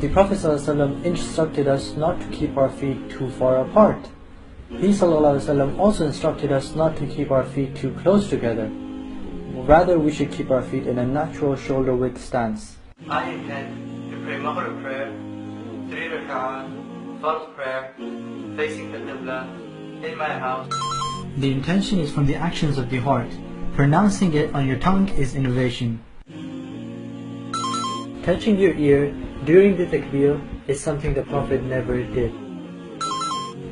The Prophet ﷺ instructed us not to keep our feet too far apart. He ﷺ also instructed us not to keep our feet too close together. Rather, we should keep our feet in a natural shoulder width stance. I intend to pray Maghrib prayer, 3 rak'ah, Fard prayer, facing the Qibla, in my house. The intention is from the actions of the heart. Pronouncing it on your tongue is innovation. Touching your ear during the takbir is something the Prophet never did.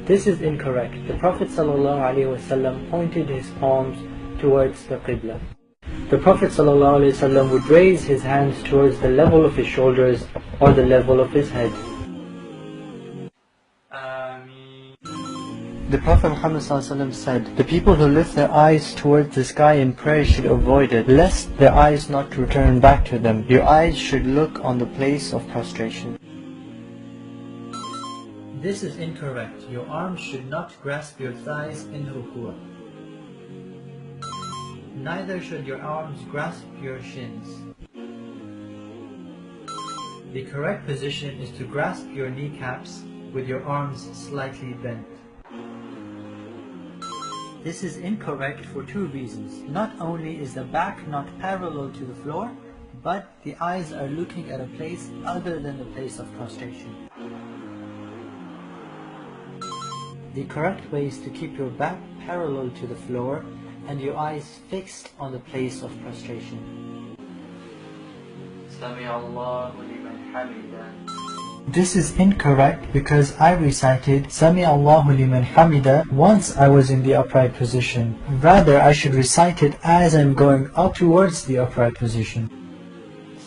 This is incorrect. The Prophet ﷺ pointed his palms towards the Qibla. The Prophet ﷺ would raise his hands towards the level of his shoulders or the level of his head. The Prophet Muhammad ﷺ said, the people who lift their eyes towards the sky in prayer should avoid it, lest their eyes not return back to them. Your eyes should look on the place of prostration. This is incorrect. Your arms should not grasp your thighs in ruku'. Neither should your arms grasp your shins. The correct position is to grasp your kneecaps with your arms slightly bent. This is incorrect for two reasons. Not only is the back not parallel to the floor, but the eyes are looking at a place other than the place of prostration. The correct way is to keep your back parallel to the floor and your eyes fixed on the place of prostration. Sami Allahu liman hamida. This is incorrect because I recited Sami Allahu liman hamida once I was in the upright position. Rather, I should recite it as I'm going up towards the upright position.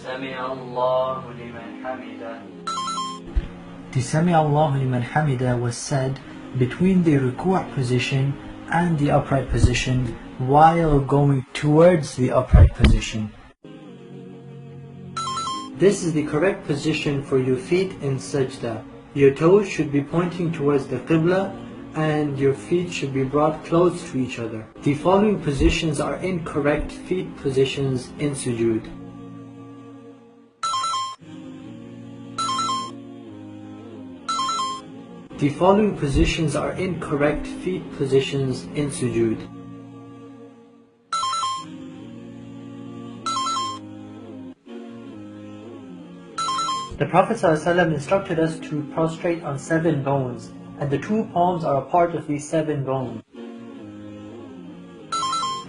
Sami Allahu liman hamida. The Sami Allahu liman hamida was said between the ruku' position and the upright position while going towards the upright position. This is the correct position for your feet in sajda. Your toes should be pointing towards the Qibla and your feet should be brought close to each other. The following positions are incorrect feet positions in sujood. The following positions are incorrect feet positions in sujood. The Prophet ﷺ instructed us to prostrate on 7 bones, and the 2 palms are a part of these 7 bones.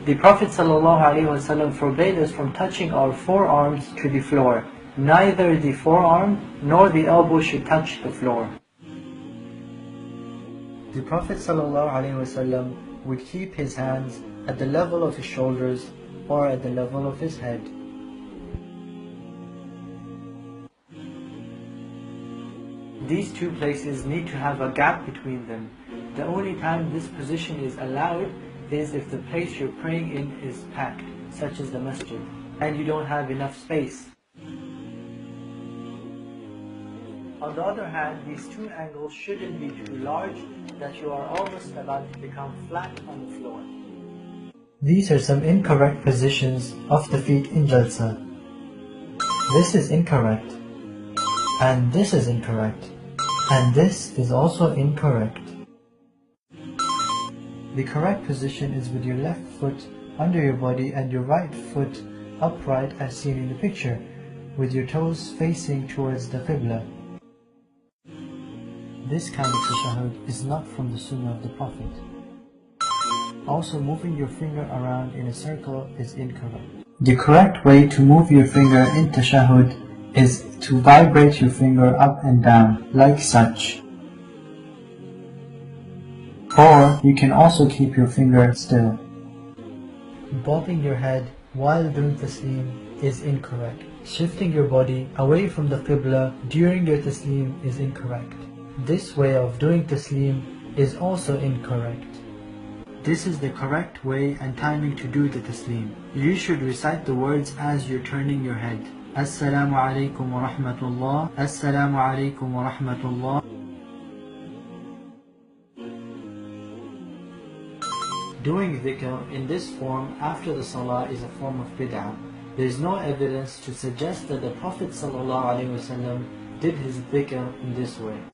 The Prophet ﷺ forbade us from touching our forearms to the floor. Neither the forearm nor the elbow should touch the floor. The Prophet ﷺ would keep his hands at the level of his shoulders or at the level of his head. These 2 places need to have a gap between them. The only time this position is allowed is if the place you're praying in is packed, such as the masjid, and you don't have enough space. On the other hand, these 2 angles shouldn't be too large that you are almost about to become flat on the floor. These are some incorrect positions of the feet in Jalsa. This is incorrect, and this is incorrect, and this is also incorrect. The correct position is with your left foot under your body and your right foot upright as seen in the picture, with your toes facing towards the Qibla. This kind of tashahhud is not from the sunnah of the Prophet. Also, moving your finger around in a circle is incorrect. The correct way to move your finger in tashahhud is to vibrate your finger up and down, like such. Or you can also keep your finger still. Bobbing your head while doing taslim is incorrect. Shifting your body away from the Qibla during your taslim is incorrect. This way of doing taslim is also incorrect. This is the correct way and timing to do the taslim. You should recite the words as you're turning your head. Assalamu alaikum wa rahmatullah. Assalamu alaikum wa rahmatullah. Doing dhikr in this form after the salah is a form of bid'ah. There is no evidence to suggest that the Prophet ﷺ did his dhikr in this way.